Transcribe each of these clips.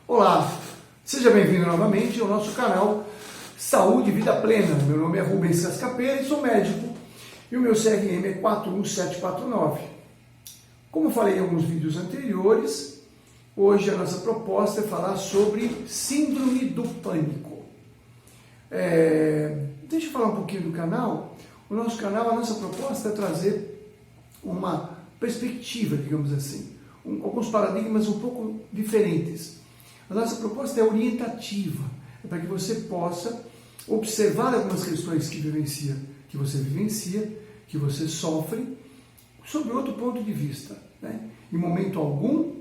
Olá, seja bem-vindo novamente ao nosso canal Saúde e Vida Plena. Meu nome é Rubens Cascapeira e sou médico e o meu CRM é 41749. Como falei em alguns vídeos anteriores, hoje a nossa proposta é falar sobre síndrome do pânico. Deixa eu falar um pouquinho do canal. O nosso canal, a nossa proposta é trazer uma perspectiva, digamos assim, alguns paradigmas um pouco diferentes. A nossa proposta é orientativa, é para que você possa observar algumas questões que você vivencia, que você sofre, sob outro ponto de vista, né? Em momento algum,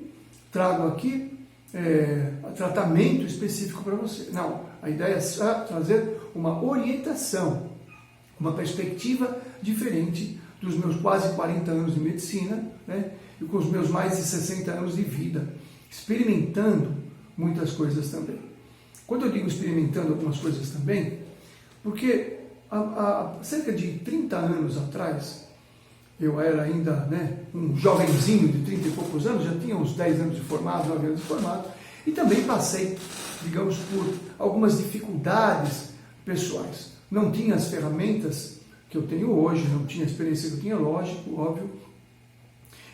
trago aqui tratamento específico para você. Não, a ideia é trazer uma orientação, uma perspectiva diferente dos meus quase 40 anos de medicina, né? E com os meus mais de 60 anos de vida, experimentando muitas coisas também. Quando eu digo experimentando algumas coisas também, porque há cerca de 30 anos atrás, eu era ainda um jovenzinho de 30 e poucos anos, já tinha uns 10 anos de formado, 9 anos de formado, e também passei, digamos, por algumas dificuldades pessoais. Não tinha as ferramentas que eu tenho hoje, não tinha a experiência que eu tinha, lógico, óbvio,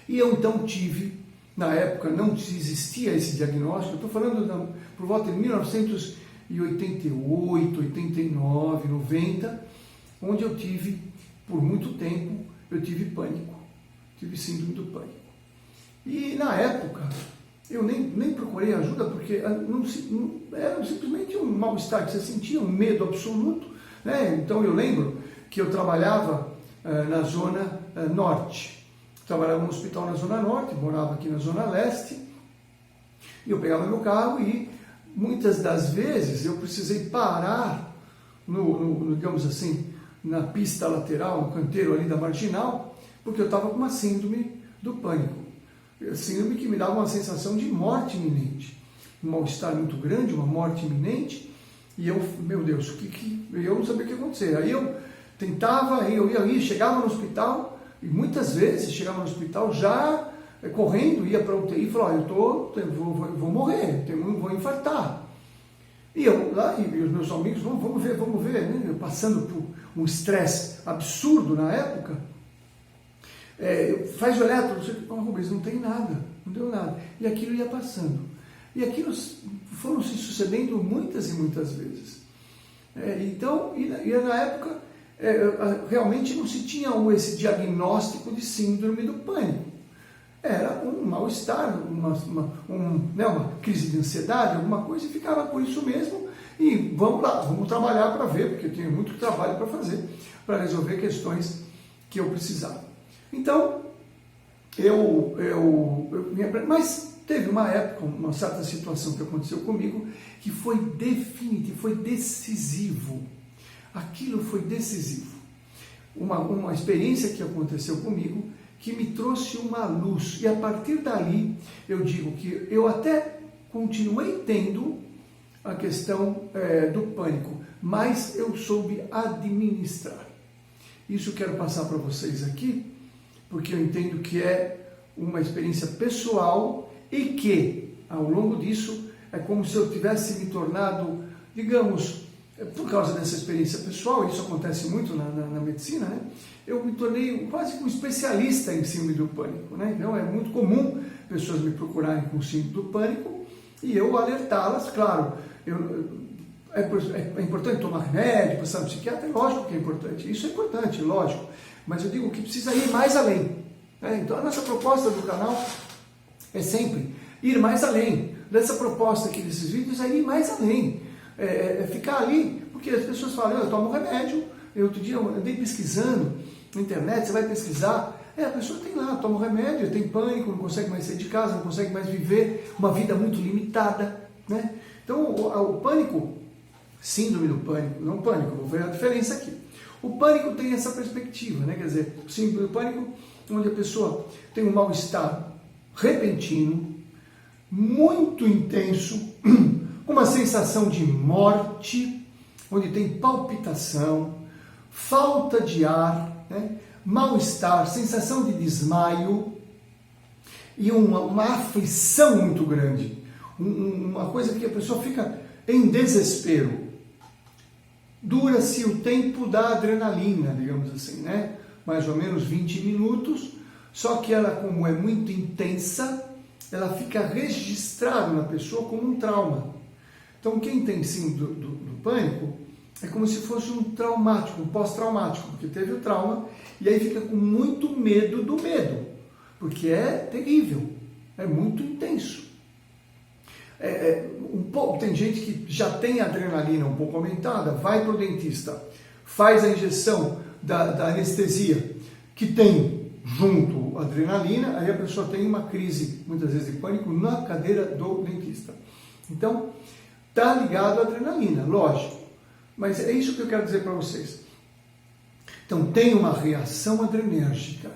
e eu então tive, na época não existia esse diagnóstico, eu estou falando por volta de 1988, 89, 90, onde eu tive, por muito tempo, eu tive pânico, tive síndrome do pânico. E na época, eu nem procurei ajuda, porque era simplesmente um mal-estar que você sentia, um medo absoluto, né? Então eu lembro que eu trabalhava na Zona Norte. Trabalhava no hospital na Zona Norte, morava aqui na Zona Leste, e eu pegava meu carro e muitas das vezes eu precisei parar digamos assim, na pista lateral, no canteiro ali da Marginal, porque eu estava com uma síndrome do pânico. Síndrome que me dava uma sensação de morte iminente, um mal-estar muito grande, uma morte iminente, e eu, meu Deus, eu não sabia o que ia acontecer. Aí eu tentava, eu ia, chegava no hospital, e muitas vezes chegava no hospital já correndo, ia para a UTI e falava, eu vou morrer, vou infartar. E eu lá, e os meus amigos, vamos ver, né? Eu passando por um estresse absurdo na época, faz o eletro, Rubens, não tem nada, não deu nada. E aquilo ia passando. E aquilo foram se sucedendo muitas e muitas vezes. Então, e na época, realmente não se tinha esse diagnóstico de síndrome do pânico. Era um mal-estar, uma crise de ansiedade, alguma coisa, e ficava por isso mesmo. E vamos lá, vamos trabalhar para ver, porque eu tinha muito trabalho para fazer, para resolver questões que eu precisava. Então, mas teve uma época, uma certa situação que aconteceu comigo, que foi definitivo, foi decisivo. Aquilo foi decisivo. Uma experiência que aconteceu comigo que me trouxe uma luz. E a partir dali, eu digo que eu até continuei tendo a questão do pânico, mas eu soube administrar. Isso eu quero passar para vocês aqui, porque eu entendo que é uma experiência pessoal e que, ao longo disso, é como se eu tivesse me tornado, digamos, por causa dessa experiência pessoal, isso acontece muito na medicina, né? Eu me tornei quase um especialista em síndrome do pânico, né? Então é muito comum pessoas me procurarem com síndrome do pânico e eu alertá-las, claro, é importante tomar remédio, passar no psiquiatra, lógico que é importante, isso é importante, lógico, mas eu digo que precisa ir mais além, né? Então a nossa proposta do canal é sempre ir mais além, dessa proposta aqui desses vídeos é ir mais além. Ficar ali, porque as pessoas falam, eu tomo remédio, outro dia eu andei pesquisando na internet, você vai pesquisar, a pessoa tem lá, toma remédio, tem pânico, não consegue mais sair de casa, não consegue mais viver uma vida muito limitada, né? Então o pânico, síndrome do pânico, não pânico, vou ver a diferença aqui. O pânico tem essa perspectiva, né? Quer dizer, o síndrome do pânico, onde a pessoa tem um mal-estar repentino, muito intenso, uma sensação de morte, onde tem palpitação, falta de ar, né? Mal-estar, sensação de desmaio e uma aflição muito grande. uma coisa que a pessoa fica em desespero. Dura-se o tempo da adrenalina, digamos assim, né? Mais ou menos 20 minutos, só que ela, como é muito intensa, ela fica registrada na pessoa como um trauma. Então, quem tem síndrome do pânico é como se fosse um traumático, um pós-traumático, porque teve o trauma e aí fica com muito medo do medo, porque é terrível, é muito intenso. Tem gente que já tem adrenalina um pouco aumentada, vai para o dentista, faz a injeção da anestesia, que tem junto adrenalina, aí a pessoa tem uma crise, muitas vezes, de pânico na cadeira do dentista. Então, está ligado à adrenalina, lógico. Mas é isso que eu quero dizer para vocês. Então, tem uma reação adrenérgica.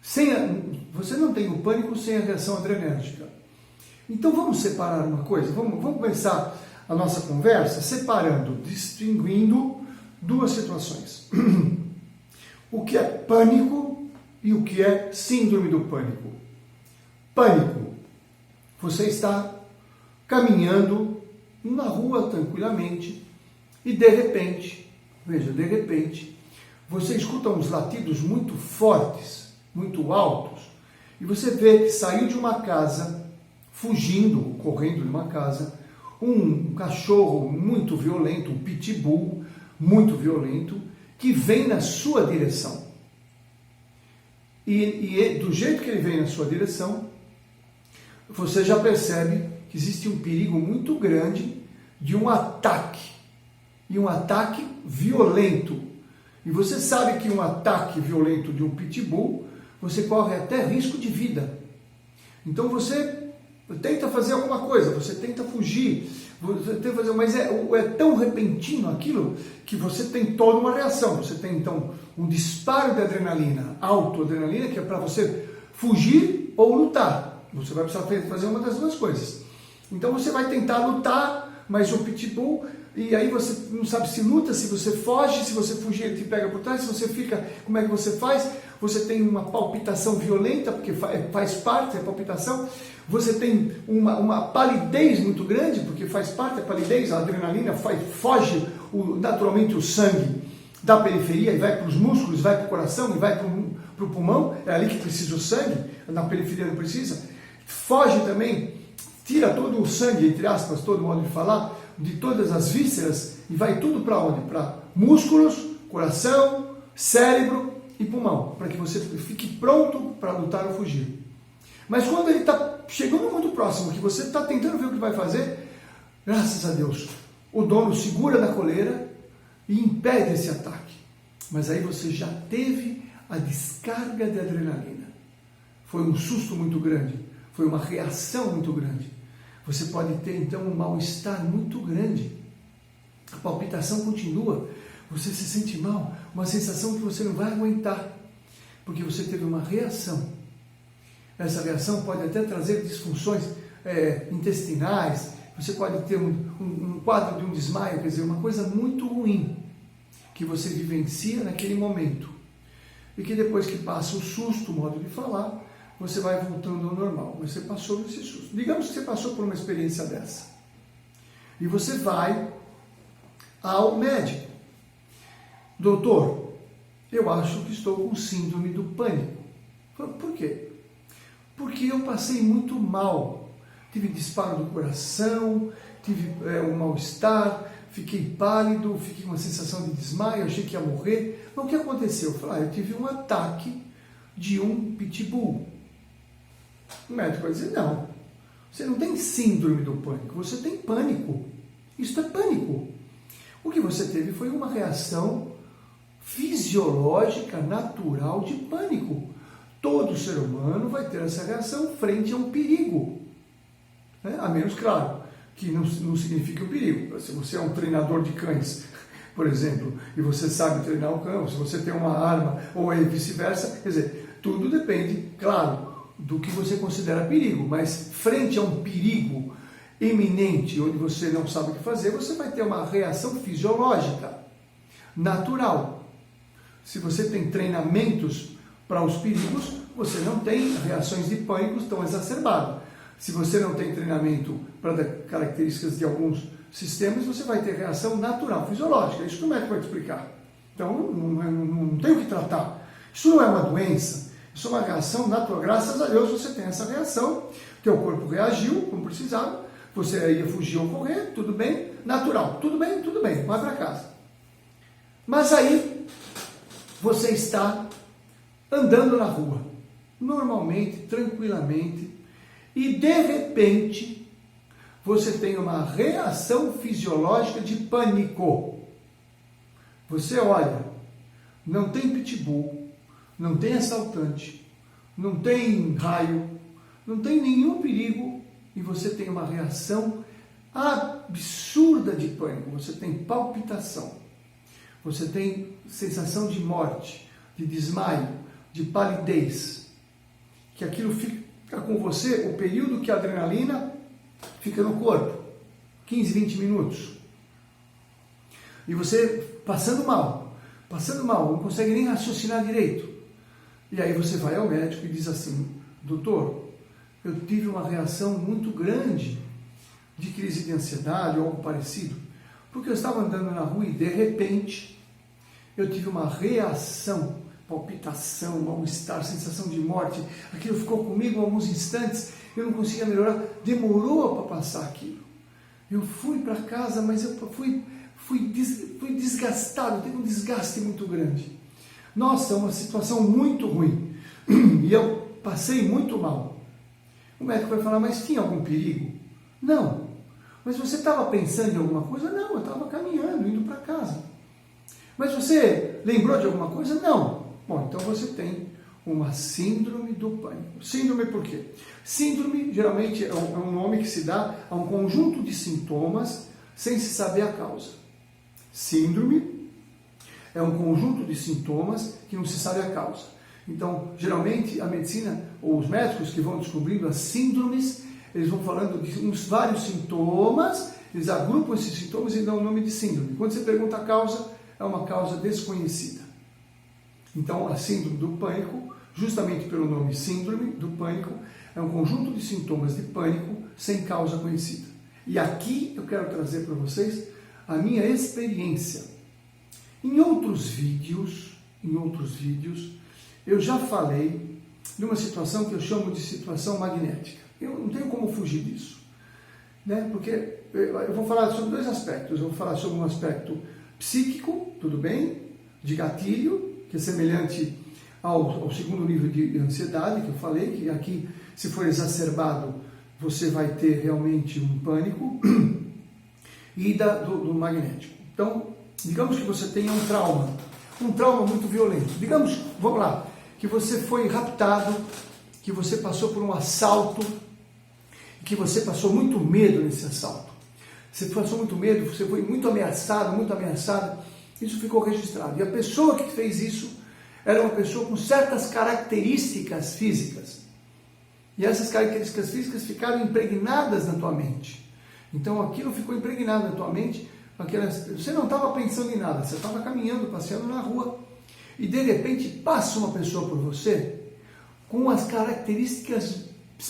Você não tem o pânico sem a reação adrenérgica. Então, vamos separar uma coisa? Vamos começar a nossa conversa separando, distinguindo duas situações. O que é pânico e o que é síndrome do pânico. Pânico. Você está caminhando na rua tranquilamente e de repente, você escuta uns latidos muito fortes, muito altos, e você vê que saiu de uma casa, fugindo, correndo de uma casa, um cachorro muito violento, um pitbull muito violento, que vem na sua direção. E do jeito que ele vem na sua direção, você já percebe que existe um perigo muito grande de um ataque. E um ataque violento. E você sabe que um ataque violento de um pitbull, você corre até risco de vida. Então você tenta fazer alguma coisa, você tenta fugir, você tenta fazer, mas é tão repentino aquilo que você tem toda uma reação. Você tem então um disparo de adrenalina, autoadrenalina, que é para você fugir ou lutar. Você vai precisar fazer uma das duas coisas. Então você vai tentar lutar, mas o pitbull, e aí você não sabe se luta, se você foge, se você fugir ele te pega por trás, se você fica, como é que você faz? Você tem uma palpitação violenta, porque faz parte da palpitação, você tem uma palidez muito grande, porque faz parte da palidez, a adrenalina foge naturalmente o sangue da periferia e vai para os músculos, vai para o coração e vai para o pulmão, é ali que precisa o sangue, na periferia não precisa, foge também, tira todo o sangue, entre aspas, todo modo de falar, de todas as vísceras e vai tudo para onde? Para músculos, coração, cérebro e pulmão, para que você fique pronto para lutar ou fugir. Mas quando ele está chegando muito próximo, que você está tentando ver o que vai fazer, graças a Deus, o dono segura na coleira e impede esse ataque. Mas aí você já teve a descarga de adrenalina. Foi um susto muito grande, foi uma reação muito grande. Você pode ter então um mal-estar muito grande. A palpitação continua, você se sente mal, uma sensação que você não vai aguentar, porque você teve uma reação. Essa reação pode até trazer disfunções intestinais, você pode ter um quadro de um desmaio, quer dizer, uma coisa muito ruim que você vivencia naquele momento. E que depois que passa o susto, o modo de falar, você vai voltando ao normal. Mas você passou desse susto. Digamos que você passou por uma experiência dessa. E você vai ao médico. Doutor, eu acho que estou com síndrome do pânico. Por quê? Porque eu passei muito mal. Tive disparo do coração, tive um mal-estar, fiquei pálido, fiquei com uma sensação de desmaio, achei que ia morrer. Mas o que aconteceu? Eu falei, eu tive um ataque de um pitbull. O médico vai dizer, não, você não tem síndrome do pânico, você tem pânico. Isso é pânico. O que você teve foi uma reação fisiológica, natural de pânico. Todo ser humano vai ter essa reação frente a um perigo. A menos, claro, que não signifique um perigo. Se você é um treinador de cães, por exemplo, e você sabe treinar o cão, se você tem uma arma, ou vice-versa, quer dizer, tudo depende, claro, do que você considera perigo, mas frente a um perigo iminente, onde você não sabe o que fazer, você vai ter uma reação fisiológica, natural. Se você tem treinamentos para os perigos, você não tem reações de pânico tão exacerbadas. Se você não tem treinamento para dar características de alguns sistemas, você vai ter reação natural, fisiológica. Isso que o médico vai te explicar. Então, não tem o que tratar. Isso não é uma doença, isso é uma reação natural. Graças a Deus você tem essa reação, teu corpo reagiu como precisava, você ia fugir ou correr, tudo bem, natural, tudo bem, vai para casa. Mas aí, você está andando na rua, normalmente, tranquilamente, e de repente, você tem uma reação fisiológica de pânico. Você olha, não tem pitbull, não tem assaltante, não tem raio, não tem nenhum perigo e você tem uma reação absurda de pânico. Você tem palpitação, você tem sensação de morte, de desmaio, de palidez, que aquilo fica com você o período que a adrenalina fica no corpo, 15, 20 minutos. E você passando mal, não consegue nem raciocinar direito. E aí você vai ao médico e diz assim: doutor, eu tive uma reação muito grande de crise de ansiedade ou algo parecido, porque eu estava andando na rua e de repente eu tive uma reação, palpitação, mal-estar, sensação de morte. Aquilo ficou comigo alguns instantes, eu não conseguia melhorar, demorou para passar aquilo. Eu fui para casa, mas eu fui desgastado, teve um desgaste muito grande. Nossa, uma situação muito ruim. E eu passei muito mal. O médico vai falar: mas tinha algum perigo? Não. Mas você estava pensando em alguma coisa? Não, eu estava caminhando, indo para casa. Mas você lembrou de alguma coisa? Não. Bom, então você tem uma síndrome do pânico. Síndrome por quê? Síndrome geralmente é um nome que se dá a um conjunto de sintomas sem se saber a causa. Síndrome é um conjunto de sintomas que não se sabe a causa. Então, geralmente, a medicina, ou os médicos que vão descobrindo as síndromes, eles vão falando de vários sintomas, eles agrupam esses sintomas e dão o nome de síndrome. Quando você pergunta a causa, é uma causa desconhecida. Então, a síndrome do pânico, justamente pelo nome síndrome do pânico, é um conjunto de sintomas de pânico sem causa conhecida. E aqui eu quero trazer para vocês a minha experiência. Em outros vídeos, eu já falei de uma situação que eu chamo de situação magnética. Eu não tenho como fugir disso, né? Porque eu vou falar sobre dois aspectos. Eu vou falar sobre um aspecto psíquico, tudo bem, de gatilho, que é semelhante ao segundo nível de ansiedade que eu falei, que aqui, se for exacerbado, você vai ter realmente um pânico, e do magnético. Então, digamos que você tenha um trauma muito violento. Digamos, vamos lá, que você foi raptado, que você passou por um assalto, que você passou muito medo nesse assalto. Você passou muito medo, você foi muito ameaçada, isso ficou registrado. E a pessoa que fez isso era uma pessoa com certas características físicas. E essas características físicas ficaram impregnadas na tua mente. Então aquilo ficou impregnado na tua mente, você não estava pensando em nada, você estava caminhando, passeando na rua, e de repente passa uma pessoa por você com as características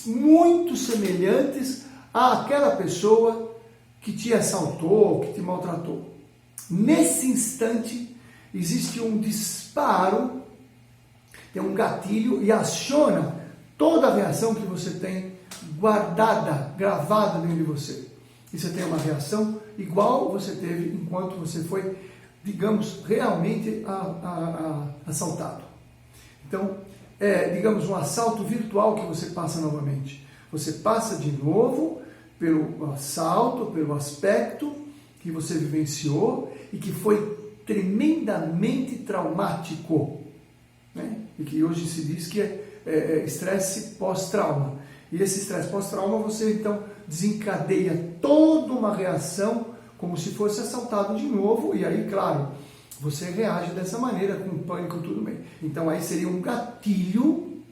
muito semelhantes àquela pessoa que te assaltou, que te maltratou. Nesse instante existe um disparo, tem um gatilho e aciona toda a reação que você tem guardada, gravada dentro de você. E você tem uma reação igual você teve enquanto você foi, digamos, realmente assaltado. Então, digamos, um assalto virtual que você passa novamente. Você passa de novo pelo assalto, pelo aspecto que você vivenciou e que foi tremendamente traumático, né? E que hoje se diz que é estresse pós-trauma. E esse estresse pós-trauma, você então desencadeia toda uma reação como se fosse assaltado de novo, e aí, claro, você reage dessa maneira, com pânico, tudo bem. Então aí seria um gatilho,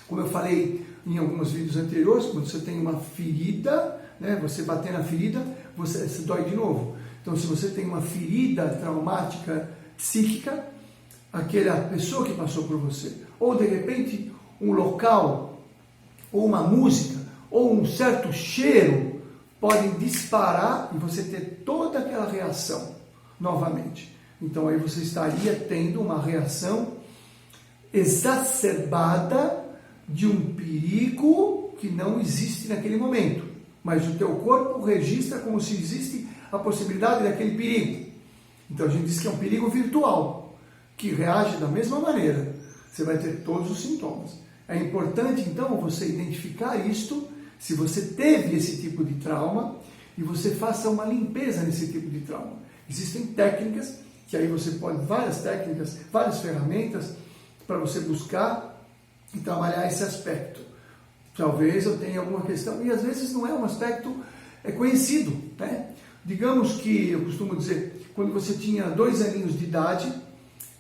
como eu falei em alguns vídeos anteriores, quando você tem uma ferida, né, você bater na ferida, você dói de novo. Então, se você tem uma ferida traumática psíquica, aquela pessoa que passou por você, ou de repente um local, ou uma música, ou um certo cheiro podem disparar e você ter toda aquela reação novamente. Então aí você estaria tendo uma reação exacerbada de um perigo que não existe naquele momento, mas o teu corpo registra como se existe a possibilidade daquele perigo. Então a gente diz que é um perigo virtual, que reage da mesma maneira. Você vai ter todos os sintomas. É importante então você identificar isto, se você teve esse tipo de trauma, e você faça uma limpeza nesse tipo de trauma. Existem técnicas, que aí você pode, várias técnicas, várias ferramentas, para você buscar e trabalhar esse aspecto. Talvez eu tenha alguma questão, e às vezes não é um aspecto conhecido, né? Digamos que, eu costumo dizer, quando você tinha 2 aninhos de idade,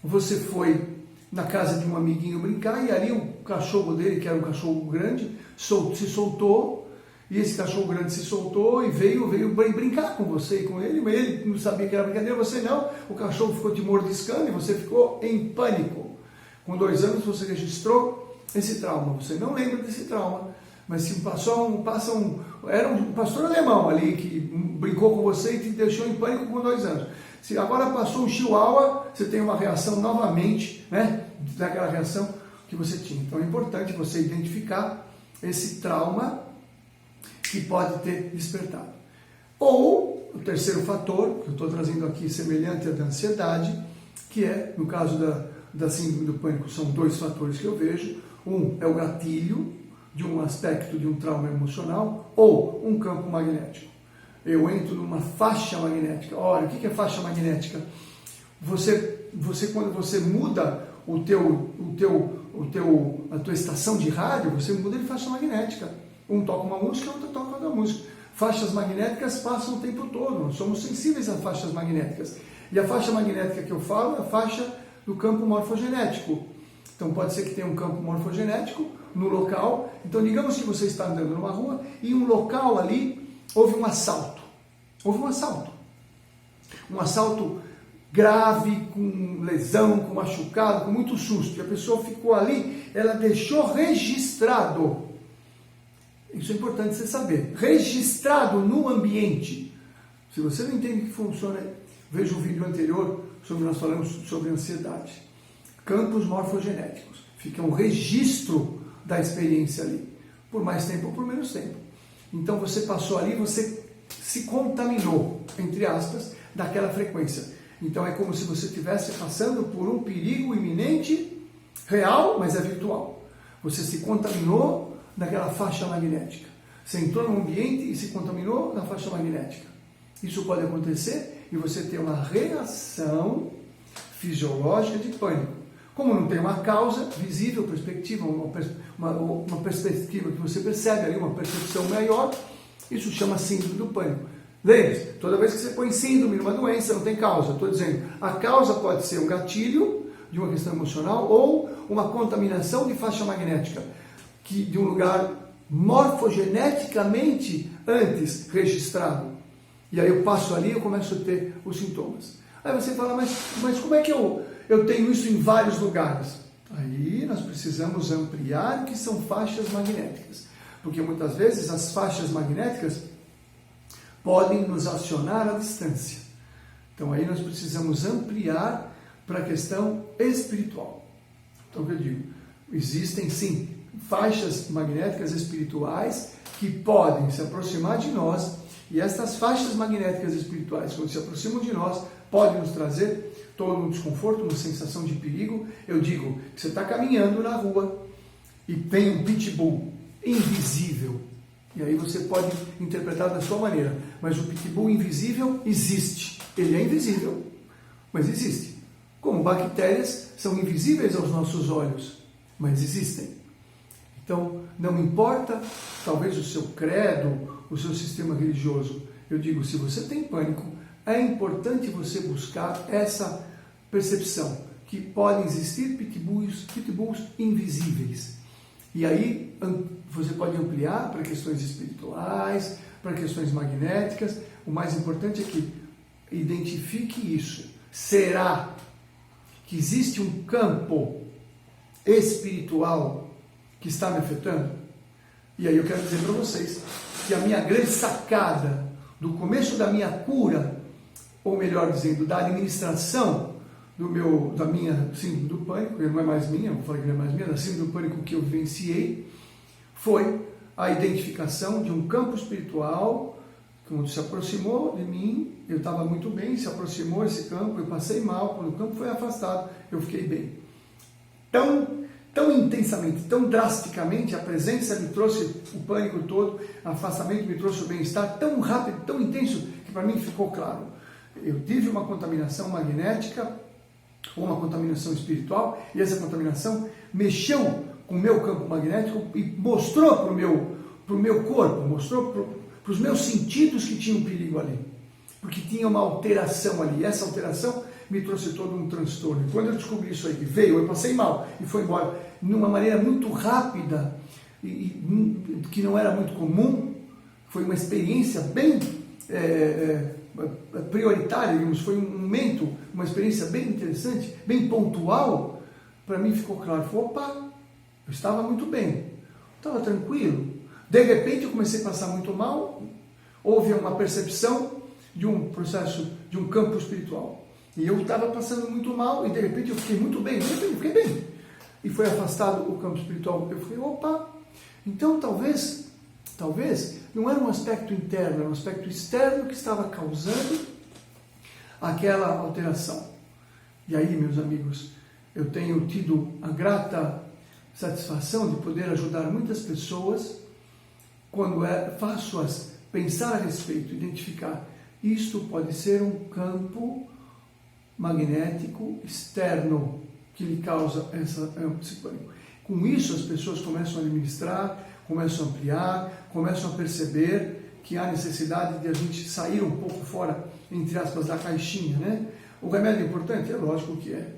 você foi na casa de um amiguinho brincar, e ali o cachorro dele, que era um cachorro grande, se soltou, e esse cachorro grande se soltou e veio brincar com você e com ele, mas ele não sabia que era brincadeira, você não, o cachorro ficou te mordiscando e você ficou em pânico. Com 2 anos você registrou esse trauma, você não lembra desse trauma, mas se era um pastor alemão ali que brincou com você e te deixou em pânico com 2 anos. Se agora passou um chihuahua, você tem uma reação novamente, né, daquela reação que você tinha. Então é importante você identificar esse trauma que pode ter despertado. Ou o terceiro fator, que eu estou trazendo aqui semelhante à da ansiedade, que é, no caso da síndrome do pânico, são 2 fatores que eu vejo. Um é o gatilho de um aspecto de um trauma emocional ou um campo magnético. Eu entro numa faixa magnética. Olha, o que é faixa magnética? Quando você muda a tua estação de rádio, você muda de faixa magnética. Um toca uma música, outro toca outra música. Faixas magnéticas passam o tempo todo, nós somos sensíveis a faixas magnéticas. E a faixa magnética que eu falo é a faixa do campo morfogenético. Então pode ser que tenha um campo morfogenético no local. Então digamos que você está andando numa rua e em um local ali houve um assalto. Houve um assalto. Um assalto grave, com lesão, com machucado, com muito susto. E a pessoa ficou ali, ela deixou registrado. Isso é importante você saber. Registrado no ambiente. Se você não entende que funciona, veja o vídeo anterior sobre nós falamos sobre ansiedade. Campos morfogenéticos. Fica um registro da experiência ali. Por mais tempo ou por menos tempo. Então você passou ali, você se contaminou, entre aspas, daquela frequência. Então é como se você estivesse passando por um perigo iminente, real, mas é virtual. Você se contaminou daquela faixa magnética. Você entrou no ambiente e se contaminou na faixa magnética. Isso pode acontecer e você ter uma reação fisiológica de pânico. Como não tem uma causa visível, perspectiva, uma perspectiva que você percebe ali, uma percepção maior, isso chama síndrome do pânico. Lembre-se, toda vez que você põe síndrome numa doença, não tem causa. Estou dizendo, a causa pode ser um gatilho de uma questão emocional ou uma contaminação de faixa magnética, de um lugar morfogeneticamente antes registrado. E aí eu passo ali e eu começo a ter os sintomas. Aí você fala, mas como é que eu tenho isso em vários lugares? Aí nós precisamos ampliar o que são faixas magnéticas. Porque muitas vezes as faixas magnéticas podem nos acionar à distância. Então aí nós precisamos ampliar para a questão espiritual. Então o que eu digo? Existem sim faixas magnéticas espirituais que podem se aproximar de nós, e estas faixas magnéticas espirituais, quando se aproximam de nós, podem nos trazer todo um desconforto, uma sensação de perigo. Eu digo que você está caminhando na rua e tem um pitbull invisível, e aí você pode interpretar da sua maneira, mas o pitbull invisível existe. Ele é invisível, mas existe. Como bactérias são invisíveis aos nossos olhos, mas existem. Então, não importa, talvez, o seu credo, o seu sistema religioso. Eu digo, se você tem pânico, é importante você buscar essa percepção, que podem existir pitbulls invisíveis. E aí, você pode ampliar para questões espirituais, para questões magnéticas. O mais importante é que identifique isso. Será que existe um campo espiritual que está me afetando? E aí eu quero dizer para vocês que a minha grande sacada do começo da minha cura, ou melhor dizendo, da administração da minha síndrome do pânico, que não é mais minha, eu falei que não é mais minha, da síndrome do pânico que eu vivenciei, foi a identificação de um campo espiritual, quando se aproximou de mim, eu estava muito bem, se aproximou esse campo, eu passei mal, quando o campo foi afastado, eu fiquei bem. Tão intensamente, tão drasticamente, a presença me trouxe o pânico todo, o afastamento me trouxe o bem-estar, tão rápido, tão intenso, que para mim ficou claro. Eu tive uma contaminação magnética, ou uma contaminação espiritual, e essa contaminação mexeu com o meu campo magnético e mostrou para o meu corpo, mostrou para os meus sentidos que tinha um perigo ali, porque tinha uma alteração ali, e essa alteração me trouxe todo um transtorno. E quando eu descobri isso aí, que veio, eu passei mal e foi embora, de uma maneira muito rápida, que não era muito comum, foi uma experiência bem prioritária, digamos, foi um momento, uma experiência bem interessante, bem pontual. Para mim ficou claro, opa, eu estava muito bem, estava tranquilo. De repente eu comecei a passar muito mal, houve uma percepção de um processo, de um campo espiritual. E eu estava passando muito mal e de repente eu fiquei muito bem, fiquei bem. E foi afastado o campo espiritual. Eu falei, opa, então talvez não era um aspecto interno, era um aspecto externo que estava causando aquela alteração. E aí, meus amigos, eu tenho tido a grata satisfação de poder ajudar muitas pessoas quando faço-as pensar a respeito, identificar, isto pode ser um campo magnético externo que lhe causa esse pânico. Com isso, as pessoas começam a administrar, começam a ampliar, começam a perceber que há necessidade de a gente sair um pouco fora, entre aspas, da caixinha, né? O remédio é importante? É lógico que é,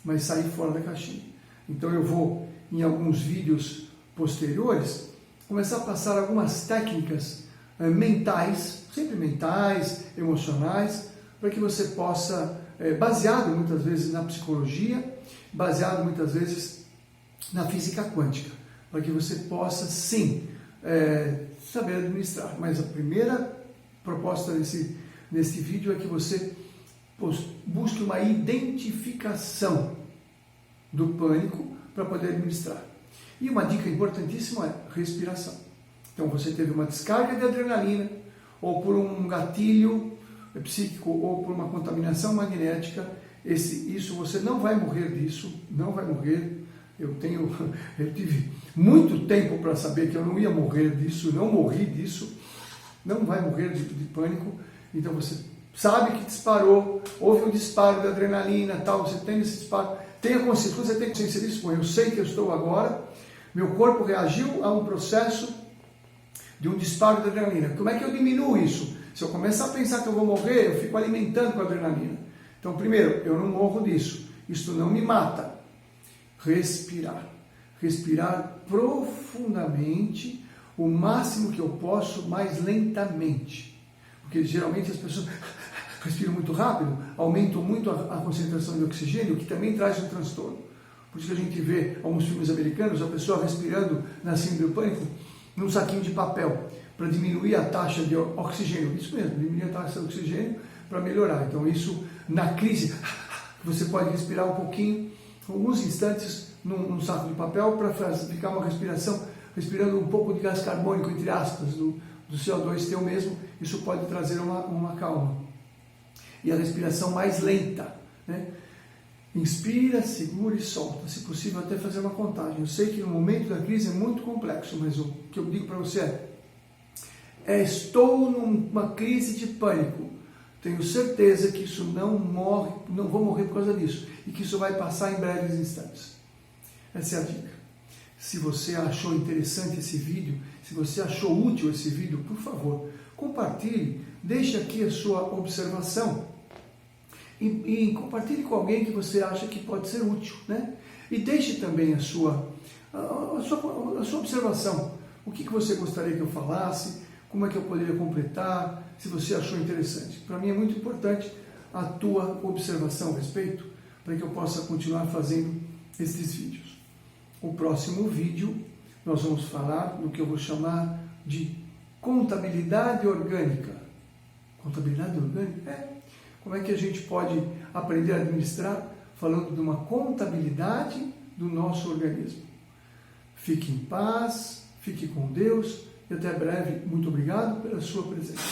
mas sair fora da caixinha. Então eu vou, em alguns vídeos posteriores, começar a passar algumas técnicas mentais, sempre mentais, emocionais, para que você possa, baseado muitas vezes na psicologia, baseado muitas vezes na física quântica, para que você possa, sim, saber administrar. Mas a primeira proposta nesse vídeo é que você busque uma identificação do pânico para poder administrar. E uma dica importantíssima é respiração. Então você teve uma descarga de adrenalina, ou por um gatilho psíquico, ou por uma contaminação magnética, isso você não vai morrer disso, não vai morrer. Eu tive muito tempo para saber que eu não ia morrer disso, não morri disso, não vai morrer de pânico. Então você sabe que disparou, houve um disparo de adrenalina, tal, você tem esse disparo, tenha consciência, você tem consciência disso, bom, eu sei que eu estou agora, meu corpo reagiu a um processo de um disparo de adrenalina. Como é que eu diminuo isso? Se eu começar a pensar que eu vou morrer, eu fico alimentando com a adrenalina. Então, primeiro, eu não morro disso, isso não me mata. Respirar. Respirar profundamente, o máximo que eu posso, mais lentamente. Porque geralmente as pessoas respiram muito rápido, aumentam muito a concentração de oxigênio, que também traz um transtorno. Por isso que a gente vê alguns filmes americanos, a pessoa respirando na síndrome do pânico num saquinho de papel, para diminuir a taxa de oxigênio. Isso mesmo, diminuir a taxa de oxigênio para melhorar. Então isso, na crise, você pode respirar um pouquinho, alguns instantes, num saco de papel, para ficar uma respiração, respirando um pouco de gás carbônico, entre aspas, do CO2 teu mesmo. Isso pode trazer uma calma. E a respiração mais lenta, né? Inspira, segura e solta. Se possível, até fazer uma contagem. Eu sei que no momento da crise é muito complexo, mas o que eu digo para você estou numa crise de pânico. Tenho certeza que isso não vou morrer por causa disso. E que isso vai passar em breves instantes. Essa é a dica. Se você achou interessante esse vídeo, se você achou útil esse vídeo, por favor, compartilhe, deixe aqui a sua observação e compartilhe com alguém que você acha que pode ser útil, né? E deixe também a sua observação. O que você gostaria que eu falasse, como é que eu poderia completar, se você achou interessante. Para mim é muito importante a tua observação a respeito, para que eu possa continuar fazendo esses vídeos. O próximo vídeo nós vamos falar do que eu vou chamar de contabilidade orgânica. Contabilidade orgânica? Como é que a gente pode aprender a administrar falando de uma contabilidade do nosso organismo? Fique em paz, fique com Deus e até breve. Muito obrigado pela sua presença.